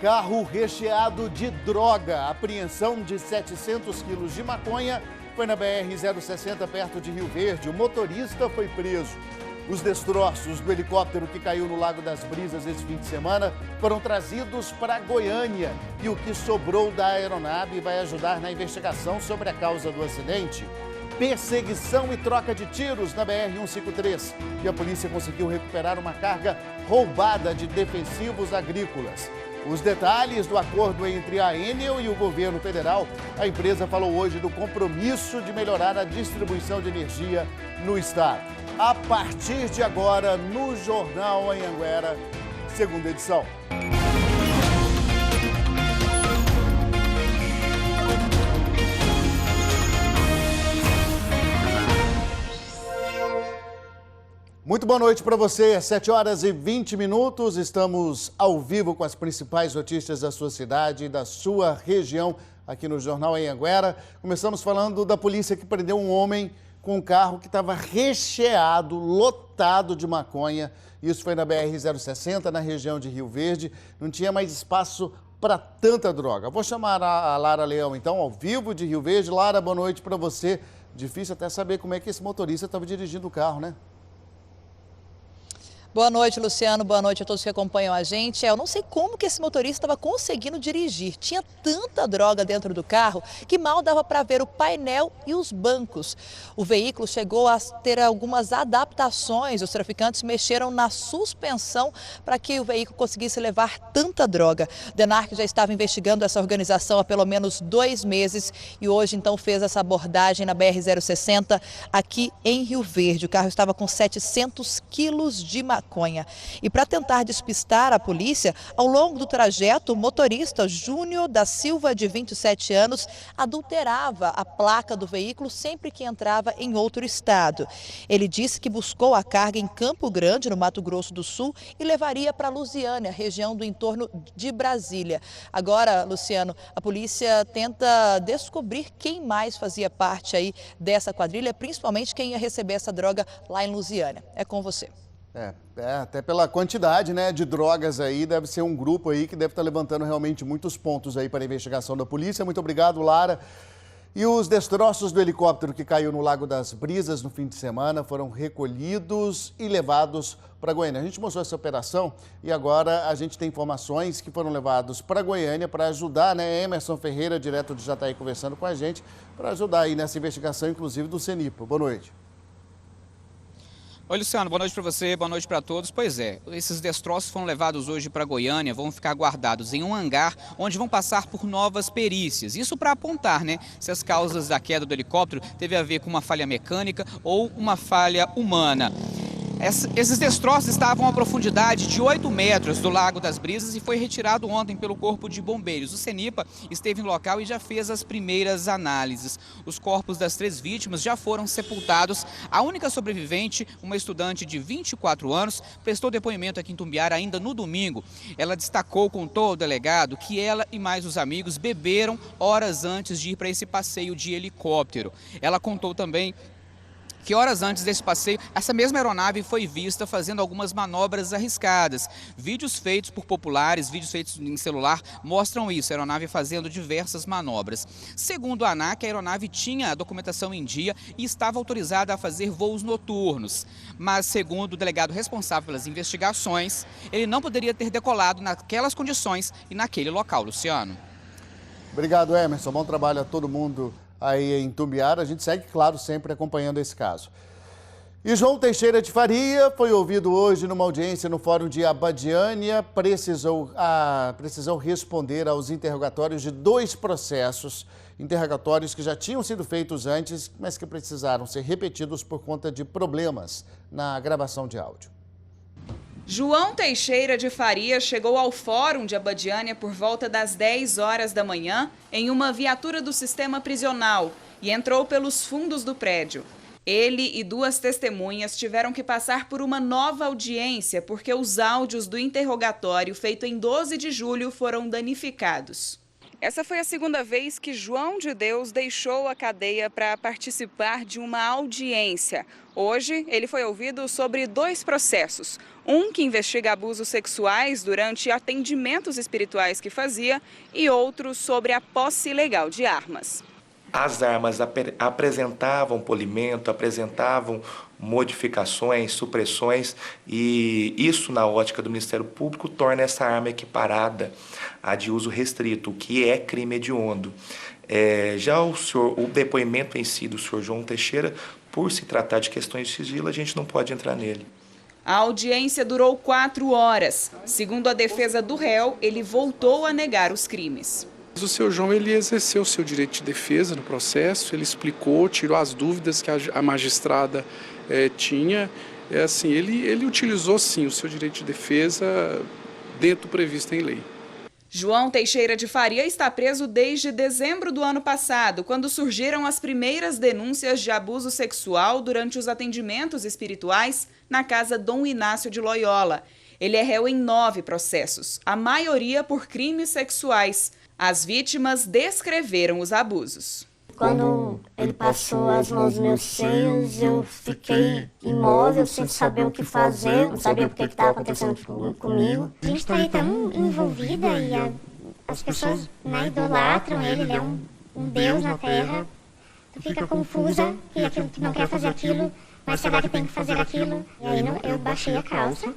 Carro recheado de droga. Apreensão de 700 quilos de maconha foi na BR-060, perto de Rio Verde. O motorista foi preso. Os destroços do helicóptero que caiu no Lago das Brisas esse fim de semana foram trazidos para Goiânia. E o que sobrou da aeronave vai ajudar na investigação sobre a causa do acidente. Perseguição e troca de tiros na BR-153. E a polícia conseguiu recuperar uma carga roubada de defensivos agrícolas. Os detalhes do acordo entre a Enel e o governo federal. A empresa falou hoje do compromisso de melhorar a distribuição de energia no estado. A partir de agora, no Jornal Anhanguera, segunda edição. Muito boa noite para você, 7 horas e 20 minutos, estamos ao vivo com as principais notícias da sua cidade e da sua região aqui no Jornal Anhanguera. Começamos falando da polícia que prendeu um homem com um carro que estava recheado, lotado de maconha. Isso foi na BR-060, na região de Rio Verde, não tinha mais espaço para tanta droga. Vou chamar a Lara Leão, então, ao vivo de Rio Verde. Lara, boa noite para você. Difícil até saber como é que esse motorista estava dirigindo o carro, né? Boa noite, Luciano. Boa noite a todos que acompanham a gente. Eu não sei como que esse motorista estava conseguindo dirigir. Tinha tanta droga dentro do carro que mal dava para ver o painel e os bancos. O veículo chegou a ter algumas adaptações. Os traficantes mexeram na suspensão para que o veículo conseguisse levar tanta droga. O DENARC já estava investigando essa organização há pelo menos 2 meses e hoje então fez essa abordagem na BR-060 aqui em Rio Verde. O carro estava com 700 quilos de maconha. E para tentar despistar a polícia, ao longo do trajeto, o motorista Júnior da Silva, de 27 anos, adulterava a placa do veículo sempre que entrava em outro estado. Ele disse que buscou a carga em Campo Grande, no Mato Grosso do Sul, e levaria para Lusiânia, região do entorno de Brasília. Agora, Luciano, a polícia tenta descobrir quem mais fazia parte aí dessa quadrilha, principalmente quem ia receber essa droga lá em Lusiânia. É com você. Até pela quantidade, né, de drogas aí, deve ser um grupo aí que deve estar levantando realmente muitos pontos aí para a investigação da polícia. Muito obrigado, Lara. E os destroços do helicóptero que caiu no Lago das Brisas no fim de semana foram recolhidos e levados para Goiânia. A gente mostrou essa operação e agora a gente tem informações que foram levados para Goiânia para ajudar, né? Emerson Ferreira, direto de Jataí, conversando com a gente, para ajudar aí nessa investigação, inclusive do CENIPA. Boa noite. Oi, Luciano, boa noite para você, boa noite para todos. Pois é, esses destroços foram levados hoje para Goiânia, vão ficar guardados em um hangar, onde vão passar por novas perícias. Isso para apontar, né, se as causas da queda do helicóptero teve a ver com uma falha mecânica ou uma falha humana. Esses destroços estavam a profundidade de 8 metros do Lago das Brisas e foi retirado ontem pelo Corpo de Bombeiros. O CENIPA esteve no local e já fez as primeiras análises. Os corpos das 3 vítimas já foram sepultados. A única sobrevivente, uma estudante de 24 anos, prestou depoimento aqui em Tumbiara ainda no domingo. Ela destacou, contou ao delegado, que ela e mais os amigos beberam horas antes de ir para esse passeio de helicóptero. Ela contou também que horas antes desse passeio, essa mesma aeronave foi vista fazendo algumas manobras arriscadas. Vídeos feitos por populares, vídeos feitos em celular, mostram isso, a aeronave fazendo diversas manobras. Segundo a ANAC, a aeronave tinha a documentação em dia e estava autorizada a fazer voos noturnos. Mas, segundo o delegado responsável pelas investigações, ele não poderia ter decolado naquelas condições e naquele local, Luciano. Obrigado, Emerson. Bom trabalho a todo mundo aí em Tumbiara. A gente segue, claro, sempre acompanhando esse caso. E João Teixeira de Faria foi ouvido hoje numa audiência no Fórum de Abadiânia. Precisou responder aos interrogatórios de 2 processos, interrogatórios que já tinham sido feitos antes, mas que precisaram ser repetidos por conta de problemas na gravação de áudio. João Teixeira de Faria chegou ao Fórum de Abadiânia por volta das 10 horas da manhã em uma viatura do sistema prisional e entrou pelos fundos do prédio. Ele e 2 testemunhas tiveram que passar por uma nova audiência porque os áudios do interrogatório feito em 12 de julho foram danificados. Essa foi a segunda vez que João de Deus deixou a cadeia para participar de uma audiência. Hoje, ele foi ouvido sobre 2 processos. Um que investiga abusos sexuais durante atendimentos espirituais que fazia e outro sobre a posse ilegal de armas. As armas apresentavam polimento, apresentavam modificações, supressões, e isso, na ótica do Ministério Público, torna essa arma equiparada à de uso restrito, o que é crime hediondo. Já o depoimento em si do senhor João Teixeira, por se tratar de questões de sigilo, a gente não pode entrar nele. A audiência durou 4 horas. Segundo a defesa do réu, ele voltou a negar os crimes. O seu João, ele exerceu o seu direito de defesa no processo, ele explicou, tirou as dúvidas que a magistrada tinha. Assim, ele utilizou sim o seu direito de defesa dentro do previsto em lei. João Teixeira de Faria está preso desde dezembro do ano passado, quando surgiram as primeiras denúncias de abuso sexual durante os atendimentos espirituais na casa Dom Inácio de Loyola. Ele é réu em 9 processos, a maioria por crimes sexuais. As vítimas descreveram os abusos. Quando ele passou as mãos nos meus seios, eu fiquei imóvel, sem saber o que fazer, não sabia o que estava acontecendo comigo. A gente está aí tão envolvida e as pessoas idolatram ele é um Deus na Terra. Tu fica confusa e tu não quer fazer aquilo, mas será que tem que fazer aquilo? E aí eu baixei a calça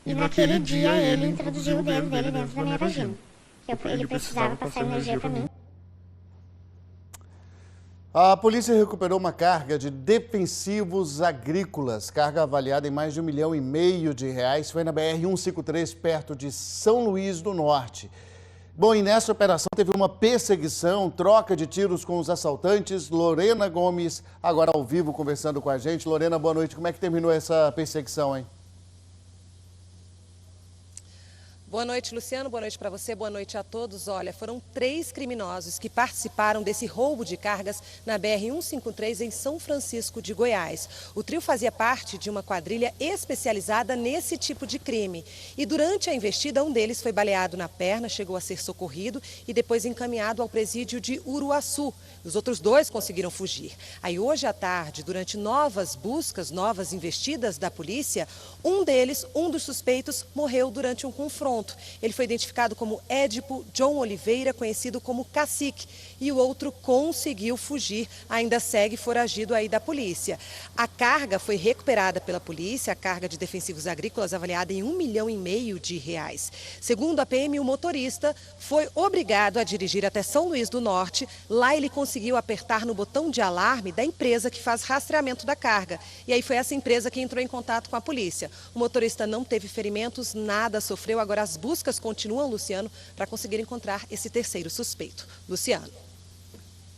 e naquele dia ele introduziu o dedo dele dentro da minha vagina. Ele precisava passar energia para mim. A polícia recuperou uma carga de defensivos agrícolas. Carga avaliada em mais de R$1,5 milhão. Foi na BR-153, perto de São Luís do Norte. Bom, e nessa operação teve uma perseguição, troca de tiros com os assaltantes. Lorena Gomes, agora ao vivo, conversando com a gente. Lorena, boa noite. Como é que terminou essa perseguição, hein? Boa noite, Luciano. Boa noite para você. Boa noite a todos. Olha, foram 3 criminosos que participaram desse roubo de cargas na BR-153 em São Francisco de Goiás. O trio fazia parte de uma quadrilha especializada nesse tipo de crime. E durante a investida, um deles foi baleado na perna, chegou a ser socorrido e depois encaminhado ao presídio de Uruaçu. Os outros 2 conseguiram fugir. Aí hoje à tarde, durante novas buscas, novas investidas da polícia, um dos suspeitos, morreu durante um confronto. Ele foi identificado como Édipo John Oliveira, conhecido como Cacique, e o outro conseguiu fugir, ainda segue foragido aí da polícia. A carga foi recuperada pela polícia, a carga de defensivos agrícolas avaliada em R$1,5 milhão. Segundo a PM, o motorista foi obrigado a dirigir até São Luís do Norte. Lá ele conseguiu apertar no botão de alarme da empresa que faz rastreamento da carga. E aí foi essa empresa que entrou em contato com a polícia. O motorista não teve ferimentos, nada sofreu. Agora as buscas continuam, Luciano, para conseguir encontrar esse terceiro suspeito. Luciano.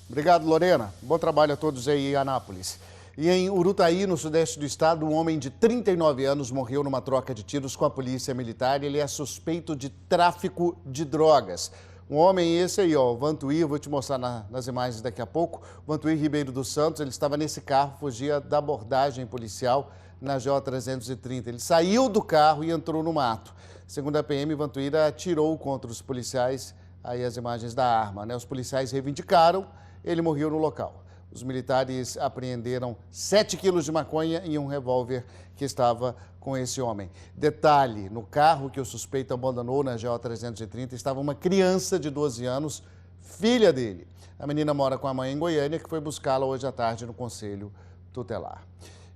Obrigado, Lorena. Bom trabalho a todos aí em Anápolis. E em Urutaí, no sudeste do estado, um homem de 39 anos morreu numa troca de tiros com a polícia militar. Ele é suspeito de tráfico de drogas. Um homem esse aí, ó, o Vantuir, vou te mostrar nas imagens daqui a pouco. O Vantuir Ribeiro dos Santos, ele estava nesse carro, fugia da abordagem policial na J330. Ele saiu do carro e entrou no mato. Segundo a PM, Vantuir atirou contra os policiais, aí as imagens da arma, né? Os policiais reivindicaram, ele morreu no local. Os militares apreenderam 7 quilos de maconha e um revólver que estava com esse homem. Detalhe, no carro que o suspeito abandonou na J330 estava uma criança de 12 anos, filha dele. A menina mora com a mãe em Goiânia, que foi buscá-la hoje à tarde no Conselho Tutelar.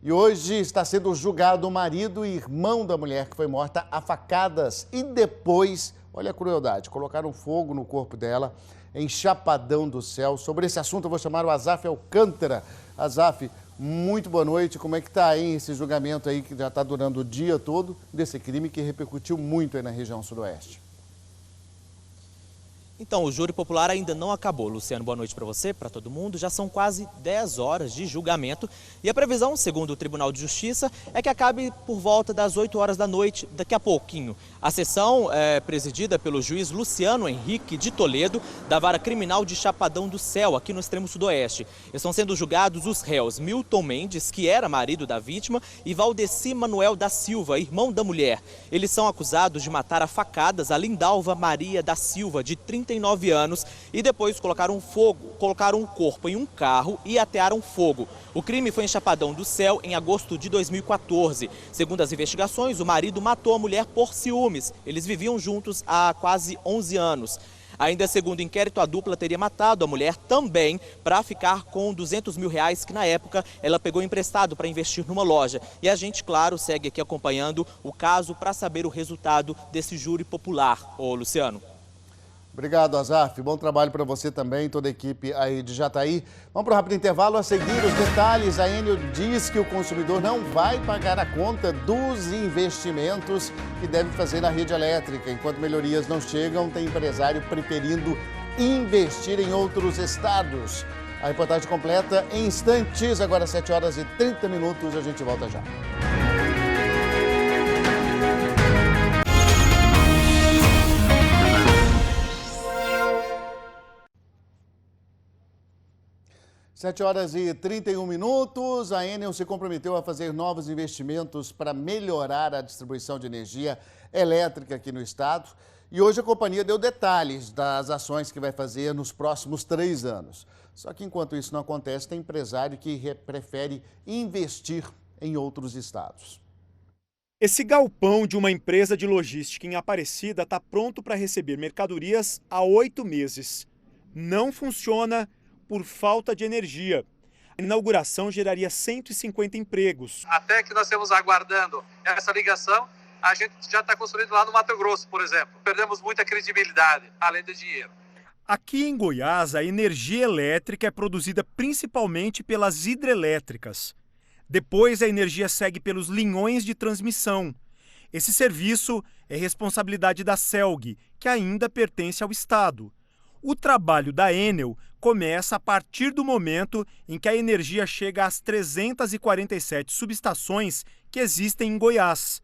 E hoje está sendo julgado o marido e irmão da mulher que foi morta a facadas e depois, olha a crueldade, colocaram fogo no corpo dela em Chapadão do Céu. Sobre esse assunto eu vou chamar o Azaf Alcântara. Azaf, muito boa noite. Como é que está aí esse julgamento aí que já está durando o dia todo desse crime que repercutiu muito aí na região sudoeste? Então, o júri popular ainda não acabou. Luciano, boa noite para você, para todo mundo. Já são quase 10 horas de julgamento e a previsão, segundo o Tribunal de Justiça, é que acabe por volta das 8 horas da noite, daqui a pouquinho. A sessão é presidida pelo juiz Luciano Henrique de Toledo, da Vara Criminal de Chapadão do Céu, aqui no extremo sudoeste. Estão sendo julgados os réus Milton Mendes, que era marido da vítima, e Valdeci Manuel da Silva, irmão da mulher. Eles são acusados de matar a facadas a Lindalva Maria da Silva, de 30 39 anos e depois colocaram o corpo em um carro e atearam fogo. O crime foi em Chapadão do Céu em agosto de 2014. Segundo as investigações, o marido matou a mulher por ciúmes. Eles viviam juntos há quase 11 anos. Ainda segundo o inquérito, a dupla teria matado a mulher também para ficar com R$200 mil que na época ela pegou emprestado para investir numa loja. E a gente, claro, segue aqui acompanhando o caso para saber o resultado desse júri popular. Ô, Luciano. Obrigado, Azaf. Bom trabalho para você também, toda a equipe aí de Jataí. Vamos para um rápido intervalo. A seguir, os detalhes. A Enel diz que o consumidor não vai pagar a conta dos investimentos que deve fazer na rede elétrica. Enquanto melhorias não chegam, tem empresário preferindo investir em outros estados. A reportagem completa em instantes, agora 7h30. A gente volta já. 7h31. A Enel se comprometeu a fazer novos investimentos para melhorar a distribuição de energia elétrica aqui no estado. E hoje a companhia deu detalhes das ações que vai fazer nos próximos 3 anos. Só que enquanto isso não acontece, tem empresário que prefere investir em outros estados. Esse galpão de uma empresa de logística em Aparecida está pronto para receber mercadorias há 8 meses. Não funciona por falta de energia. A inauguração geraria 150 empregos. Até que nós estamos aguardando essa ligação, a gente já está construindo lá no Mato Grosso, por exemplo. Perdemos muita credibilidade, além do dinheiro. Aqui em Goiás, a energia elétrica é produzida principalmente pelas hidrelétricas. Depois, a energia segue pelos linhões de transmissão. Esse serviço é responsabilidade da CELG, que ainda pertence ao Estado. O trabalho da Enel começa a partir do momento em que a energia chega às 347 subestações que existem em Goiás.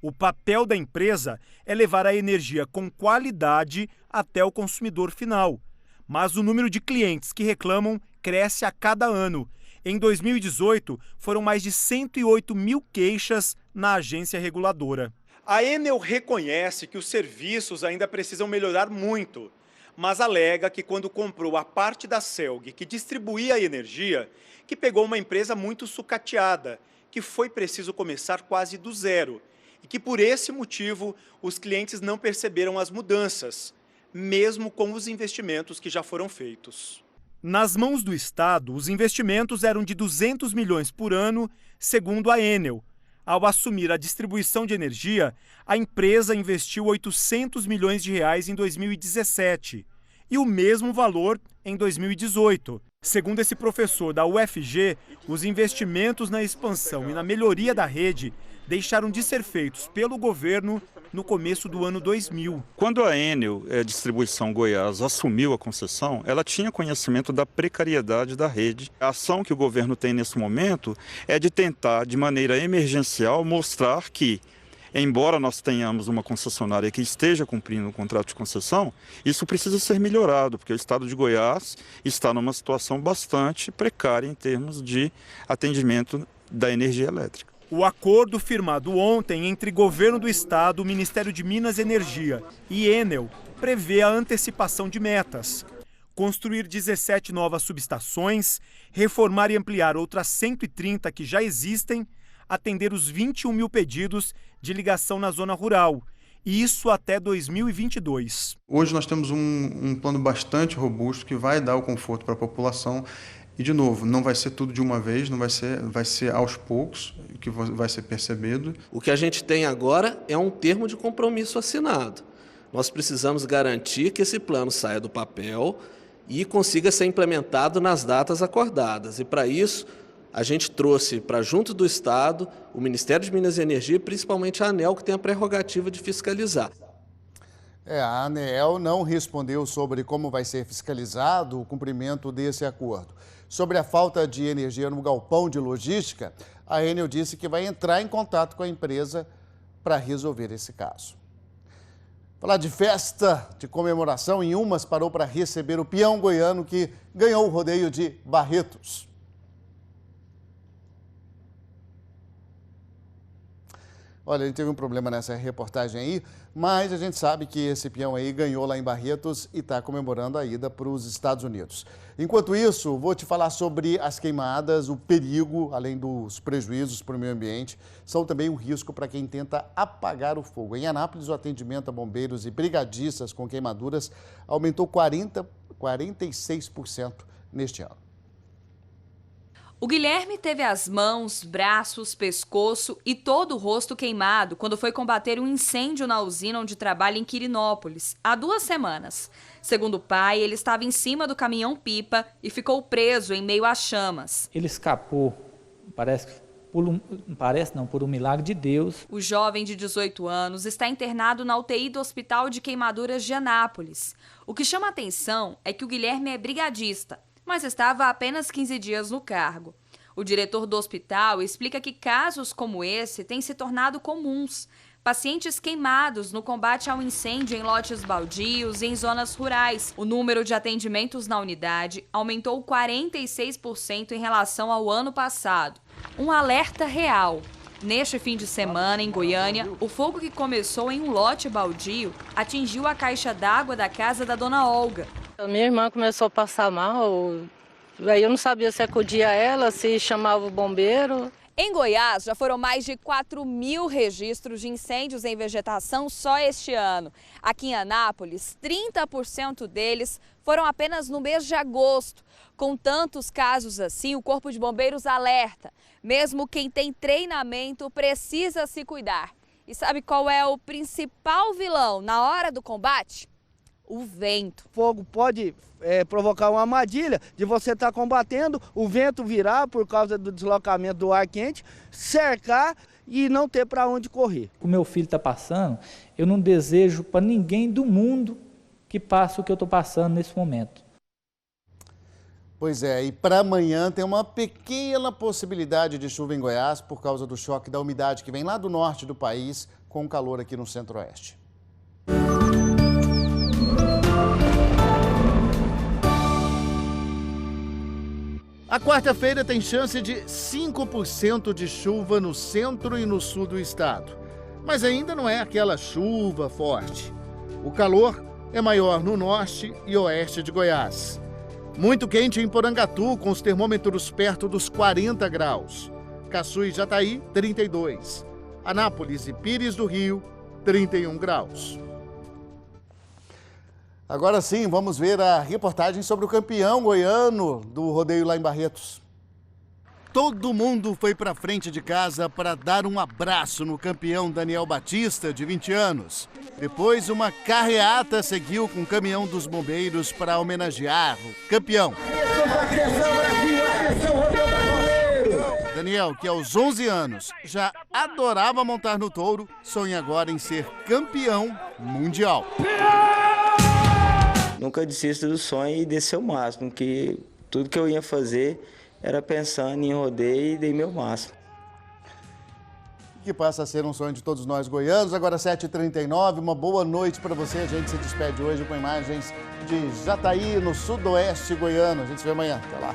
O papel da empresa é levar a energia com qualidade até o consumidor final. Mas o número de clientes que reclamam cresce a cada ano. Em 2018, foram mais de 108 mil queixas na agência reguladora. A Enel reconhece que os serviços ainda precisam melhorar muito, mas alega que quando comprou a parte da CELG que distribuía a energia, que pegou uma empresa muito sucateada, que foi preciso começar quase do zero, e que por esse motivo os clientes não perceberam as mudanças, mesmo com os investimentos que já foram feitos. Nas mãos do Estado, os investimentos eram de 200 milhões por ano, segundo a Enel. Ao assumir a distribuição de energia, a empresa investiu 800 milhões de reais em 2017 e o mesmo valor em 2018. Segundo esse professor da UFG, os investimentos na expansão e na melhoria da rede deixaram de ser feitos pelo governo no começo do ano 2000. Quando a Enel, Distribuição Goiás, assumiu a concessão, ela tinha conhecimento da precariedade da rede. A ação que o governo tem nesse momento é de tentar, de maneira emergencial, mostrar que, embora nós tenhamos uma concessionária que esteja cumprindo o contrato de concessão, isso precisa ser melhorado, porque o estado de Goiás está numa situação bastante precária em termos de atendimento da energia elétrica. O acordo firmado ontem entre governo do estado, Ministério de Minas e Energia e Enel prevê a antecipação de metas. Construir 17 novas subestações, reformar e ampliar outras 130 que já existem, atender os 21 mil pedidos de ligação na zona rural, e isso até 2022. Hoje nós temos um plano bastante robusto que vai dar o conforto para a população. E, de novo, não vai ser tudo de uma vez, vai ser aos poucos que vai ser percebido. O que a gente tem agora é um termo de compromisso assinado. Nós precisamos garantir que esse plano saia do papel e consiga ser implementado nas datas acordadas. E, para isso, a gente trouxe para junto do Estado o Ministério de Minas e Energia e principalmente a ANEEL, que tem a prerrogativa de fiscalizar. A ANEEL não respondeu sobre como vai ser fiscalizado o cumprimento desse acordo. Sobre a falta de energia no galpão de logística, a Enel disse que vai entrar em contato com a empresa para resolver esse caso. Falar de festa, de comemoração, em Umas parou para receber o peão goiano que ganhou o rodeio de Barretos. Olha, a gente teve um problema nessa reportagem aí, mas a gente sabe que esse peão aí ganhou lá em Barretos e está comemorando a ida para os Estados Unidos. Enquanto isso, vou te falar sobre as queimadas, o perigo, além dos prejuízos para o meio ambiente, são também um risco para quem tenta apagar o fogo. Em Anápolis, o atendimento a bombeiros e brigadistas com queimaduras aumentou 46% neste ano. O Guilherme teve as mãos, braços, pescoço e todo o rosto queimado quando foi combater um incêndio na usina onde trabalha em Quirinópolis, há 2 semanas. Segundo o pai, ele estava em cima do caminhão-pipa e ficou preso em meio às chamas. Ele escapou, por um milagre de Deus. O jovem de 18 anos está internado na UTI do Hospital de Queimaduras de Anápolis. O que chama a atenção é que o Guilherme é brigadista, mas estava há apenas 15 dias no cargo. O diretor do hospital explica que casos como esse têm se tornado comuns. Pacientes queimados no combate ao incêndio em lotes baldios e em zonas rurais. O número de atendimentos na unidade aumentou 46% em relação ao ano passado. Um alerta real. Neste fim de semana, em Goiânia, o fogo que começou em um lote baldio atingiu a caixa d'água da casa da dona Olga. A minha irmã começou a passar mal, aí eu não sabia se acudia ela, se chamava o bombeiro. Em Goiás, já foram mais de 4.000 registros de incêndios em vegetação só este ano. Aqui em Anápolis, 30% deles foram apenas no mês de agosto. Com tantos casos assim, o Corpo de Bombeiros alerta. Mesmo quem tem treinamento precisa se cuidar. E sabe qual é o principal vilão na hora do combate? O vento. O fogo pode provocar uma armadilha de você estar combatendo, o vento virar por causa do deslocamento do ar quente, cercar e não ter para onde correr. O meu filho está passando, eu não desejo para ninguém do mundo que passe o que eu estou passando nesse momento. Pois é, e para amanhã tem uma pequena possibilidade de chuva em Goiás por causa do choque da umidade que vem lá do norte do país com o calor aqui no centro-oeste. A quarta-feira tem chance de 5% de chuva no centro e no sul do estado. Mas ainda não é aquela chuva forte. O calor é maior no norte e oeste de Goiás. Muito quente em Porangatu, com os termômetros perto dos 40 graus. Caçu e Jataí, 32. Anápolis e Pires do Rio, 31 graus. Agora sim, vamos ver a reportagem sobre o campeão goiano do rodeio lá em Barretos. Todo mundo foi para frente de casa para dar um abraço no campeão Daniel Batista, de 20 anos. Depois, uma carreata seguiu com o caminhão dos bombeiros para homenagear o campeão. Daniel, que aos 11 anos já adorava montar no touro, sonha agora em ser campeão mundial. Nunca desisto do sonho e desse o máximo, que tudo que eu ia fazer era pensando em rodeio e dei meu máximo. Que passa a ser um sonho de todos nós goianos. Agora 7h39, uma boa noite para você. A gente se despede hoje com imagens de Jataí, no sudoeste goiano. A gente se vê amanhã. Até lá.